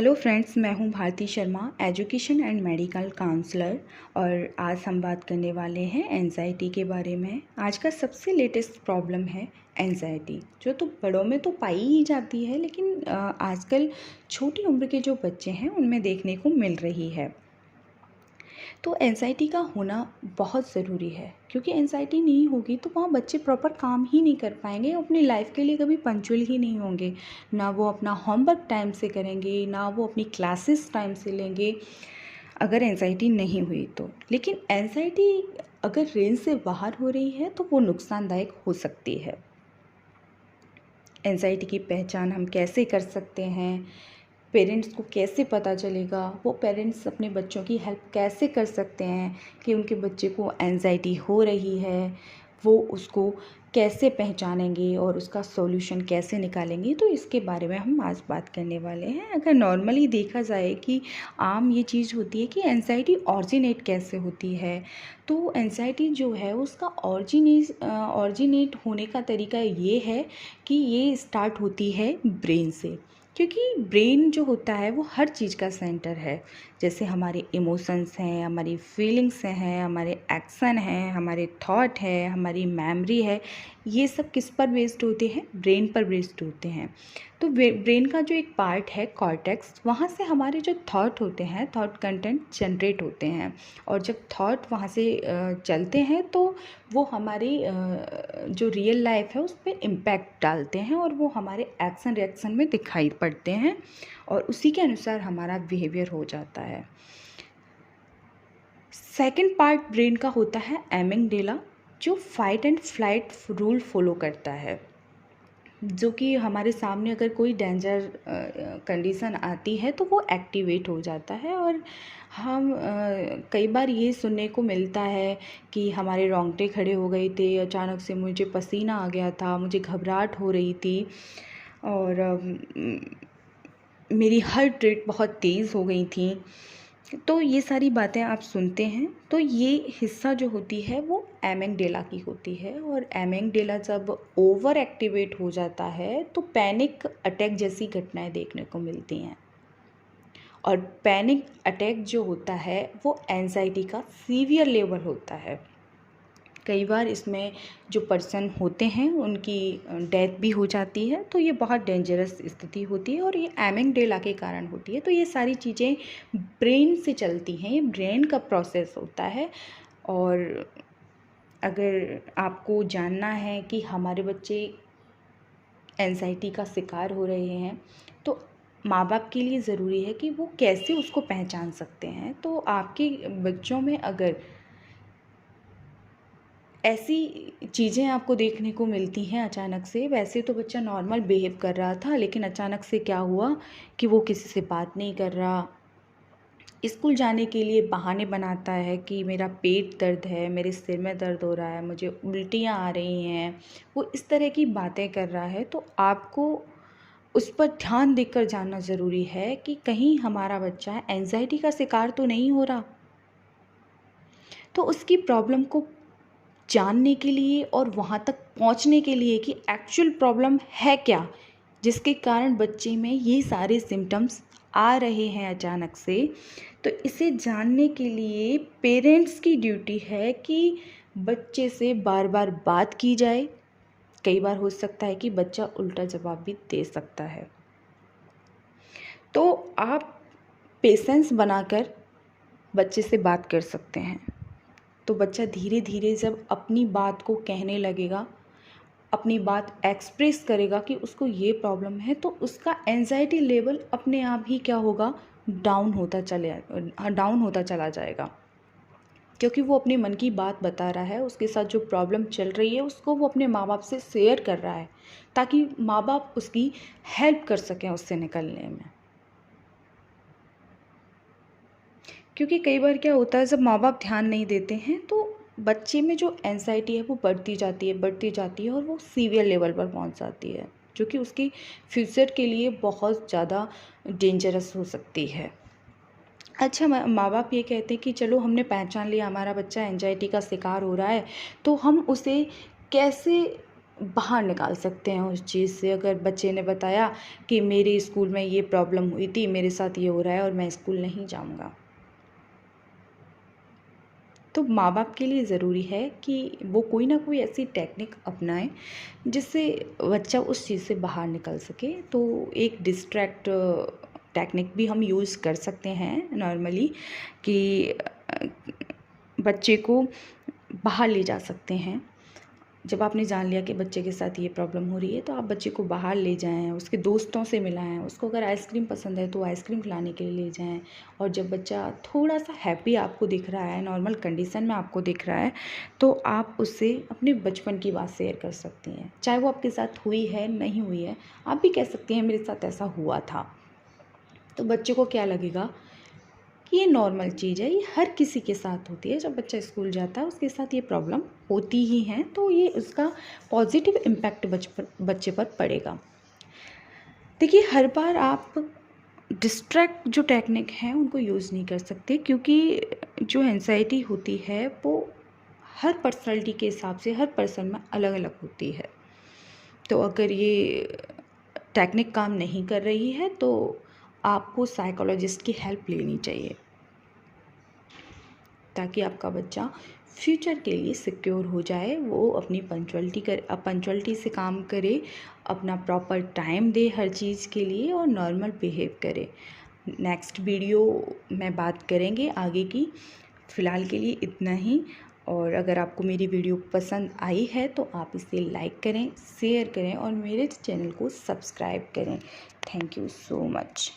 Hello friends, मैं हूं Bharti Sharma, education and medical counsellor. और आज हम बात करने वाले हैं एंजाइटी के बारे में। आज का सबसे लेटेस्ट प्रॉब्लम है एंजाइटी, जो तो बड़ों में तो पाई ही जाती है, लेकिन आजकल छोटी उम्र के जो बच्चे हैं उनमें देखने को मिल रही है। तो एंजाइटी का होना बहुत ज़रूरी है, क्योंकि एंजाइटी नहीं होगी तो वहाँ बच्चे प्रॉपर काम ही नहीं कर पाएंगे, अपनी लाइफ के लिए कभी पंक्चुअल ही नहीं होंगे। ना वो अपना होमवर्क टाइम से करेंगे, ना वो अपनी क्लासेस टाइम से लेंगे, अगर एंजाइटी नहीं हुई तो। लेकिन एंजाइटी अगर रेंज से बाहर हो रही है तो वो नुकसानदायक हो सकती है। एंजाइटी की पहचान हम कैसे कर सकते हैं, पेरेंट्स को कैसे पता चलेगा, वो पेरेंट्स अपने बच्चों की हेल्प कैसे कर सकते हैं कि उनके बच्चे को एंजाइटी हो रही है, वो उसको कैसे पहचानेंगे और उसका सॉल्यूशन कैसे निकालेंगे, तो इसके बारे में हम आज बात करने वाले हैं। अगर नॉर्मली देखा जाए कि आम ये चीज़ होती है कि एंजाइटी ऑरिजिनेट कैसे होती है, तो एंजाइटी जो है उसका ऑरिजिनेट होने का तरीका ये है कि ये स्टार्ट होती है ब्रेन से, क्योंकि ब्रेन जो होता है वो हर चीज़ का सेंटर है। जैसे हमारे इमोशंस हैं, हमारी फीलिंग्स हैं, हमारे एक्शन हैं, हमारे थॉट है, हमारी मेमोरी है, ये सब किस पर बेस्ड होते हैं? ब्रेन पर बेस्ड होते हैं। तो ब्रेन का जो एक पार्ट है कॉर्टेक्स, वहाँ से हमारे जो थॉट होते हैं, थॉट कंटेंट जनरेट होते हैं। और जब थॉट वहाँ से चलते हैं तो वो हमारी जो रियल लाइफ है उस पर इम्पैक्ट डालते हैं, और वो हमारे एक्शन रिएक्शन में दिखाई पड़ते हैं, और उसी के अनुसार हमारा बिहेवियर हो जाता है। सेकंड पार्ट ब्रेन का होता है एमिगडाला, जो fight and flight rule follow करता है, जो कि हमारे सामने अगर कोई डेंजर कंडीशन आती है तो वो एक्टिवेट हो जाता है। और हम कई बार ये सुनने को मिलता है कि हमारे रोंगटे खड़े हो गए थे, अचानक से मुझे पसीना आ गया था, मुझे घबराहट हो रही थी, और मेरी हार्ट रेट बहुत तेज़ हो गई थी। तो ये सारी बातें आप सुनते हैं, तो ये हिस्सा जो होती है वो एमिगडाला की होती है। और एमिगडाला जब ओवर एक्टिवेट हो जाता है तो पैनिक अटैक जैसी घटनाएं देखने को मिलती हैं। और पैनिक अटैक जो होता है वो एंजाइटी का सीवियर लेवल होता है। कई बार इसमें जो पर्सन होते हैं उनकी डेथ भी हो जाती है, तो ये बहुत डेंजरस स्थिति होती है, और ये एमिगडाला के कारण होती है। तो ये सारी चीज़ें ब्रेन से चलती हैं, ये ब्रेन का प्रोसेस होता है। और अगर आपको जानना है कि हमारे बच्चे एंजाइटी का शिकार हो रहे हैं, तो माँ बाप के लिए ज़रूरी है कि वो कैसे उसको पहचान सकते हैं। तो आपके बच्चों में अगर ऐसी चीज़ें आपको देखने को मिलती हैं अचानक से, वैसे तो बच्चा नॉर्मल बिहेव कर रहा था, लेकिन अचानक से क्या हुआ कि वो किसी से बात नहीं कर रहा, स्कूल जाने के लिए बहाने बनाता है कि मेरा पेट दर्द है, मेरे सिर में दर्द हो रहा है, मुझे उल्टियाँ आ रही हैं, वो इस तरह की बातें कर रहा है, तो आपको उस पर ध्यान देकर जानना ज़रूरी है कि कहीं हमारा बच्चा एंजाइटी का शिकार तो नहीं हो रहा। तो उसकी प्रॉब्लम को जानने के लिए और वहाँ तक पहुँचने के लिए कि एक्चुअल प्रॉब्लम है क्या, जिसके कारण बच्चे में ये सारे सिम्टम्स आ रहे हैं अचानक से, तो इसे जानने के लिए पेरेंट्स की ड्यूटी है कि बच्चे से बार बार बात की जाए। कई बार हो सकता है कि बच्चा उल्टा जवाब भी दे सकता है, तो आप पेशेंस बनाकर बच्चे से बात कर सकते हैं। तो बच्चा धीरे धीरे जब अपनी बात को कहने लगेगा, अपनी बात एक्सप्रेस करेगा कि उसको ये प्रॉब्लम है, तो उसका एंजाइटी लेवल अपने आप ही क्या होगा, डाउन होता चला जाएगा, क्योंकि वो अपने मन की बात बता रहा है, उसके साथ जो प्रॉब्लम चल रही है उसको वो अपने माँ बाप से शेयर कर रहा है, ताकि माँ बाप उसकी हेल्प कर सकें उससे निकलने में। क्योंकि कई बार क्या होता है, जब माँ बाप ध्यान नहीं देते हैं तो बच्चे में जो एंजाइटी है वो बढ़ती जाती है और वो सीवियर लेवल पर पहुँच जाती है, जो कि उसकी फ्यूचर के लिए बहुत ज़्यादा डेंजरस हो सकती है। अच्छा, माँ बाप ये कहते हैं कि चलो हमने पहचान लिया हमारा बच्चा एंजाइटी का शिकार हो रहा है, तो हम उसे कैसे बाहर निकाल सकते हैं उस चीज़ से। अगर बच्चे ने बताया कि मेरे स्कूल में ये प्रॉब्लम हुई थी, मेरे साथ ये हो रहा है और मैं स्कूल नहीं जाऊँगा, तो माँ बाप के लिए ज़रूरी है कि वो कोई ना कोई ऐसी टेक्निक अपनाएं जिससे बच्चा उस चीज़ से बाहर निकल सके। तो एक डिस्ट्रैक्ट टेक्निक भी हम यूज़ कर सकते हैं नॉर्मली, कि बच्चे को बाहर ले जा सकते हैं। जब आपने जान लिया कि बच्चे के साथ ये प्रॉब्लम हो रही है, तो आप बच्चे को बाहर ले जाएं, उसके दोस्तों से मिलाएं, उसको अगर आइसक्रीम पसंद है तो आइसक्रीम खिलाने के लिए ले जाएं। और जब बच्चा थोड़ा सा हैप्पी आपको दिख रहा है, नॉर्मल कंडीशन में आपको दिख रहा है, तो आप उससे अपने बचपन की बात शेयर कर सकती हैं। चाहे वो आपके साथ हुई है नहीं हुई है, आप भी कह सकती हैं मेरे साथ ऐसा हुआ था। तो बच्चे को क्या लगेगा कि ये नॉर्मल चीज़ है, ये हर किसी के साथ होती है। जब बच्चा स्कूल जाता है उसके साथ ये प्रॉब्लम होती ही हैं, तो ये उसका पॉजिटिव इम्पैक्ट बच्चे पर पड़ेगा। देखिए, हर बार आप डिस्ट्रैक्ट जो टेक्निक हैं उनको यूज़ नहीं कर सकते, क्योंकि जो एंजाइटी होती है वो हर पर्सनैलिटी के हिसाब से हर पर्सन में अलग अलग होती है। तो अगर ये टेक्निक काम नहीं कर रही है तो आपको साइकोलॉजिस्ट की हेल्प लेनी चाहिए, ताकि आपका बच्चा फ्यूचर के लिए सिक्योर हो जाए। वो अपनी पंचुअलिटी से काम करे, अपना प्रॉपर टाइम दे हर चीज़ के लिए और नॉर्मल बिहेव करे। नेक्स्ट वीडियो में बात करेंगे आगे की। फ़िलहाल के लिए इतना ही। और अगर आपको मेरी वीडियो पसंद आई है तो आप इसे लाइक करें, शेयर करें और मेरे चैनल को सब्सक्राइब करें। Thank you so much.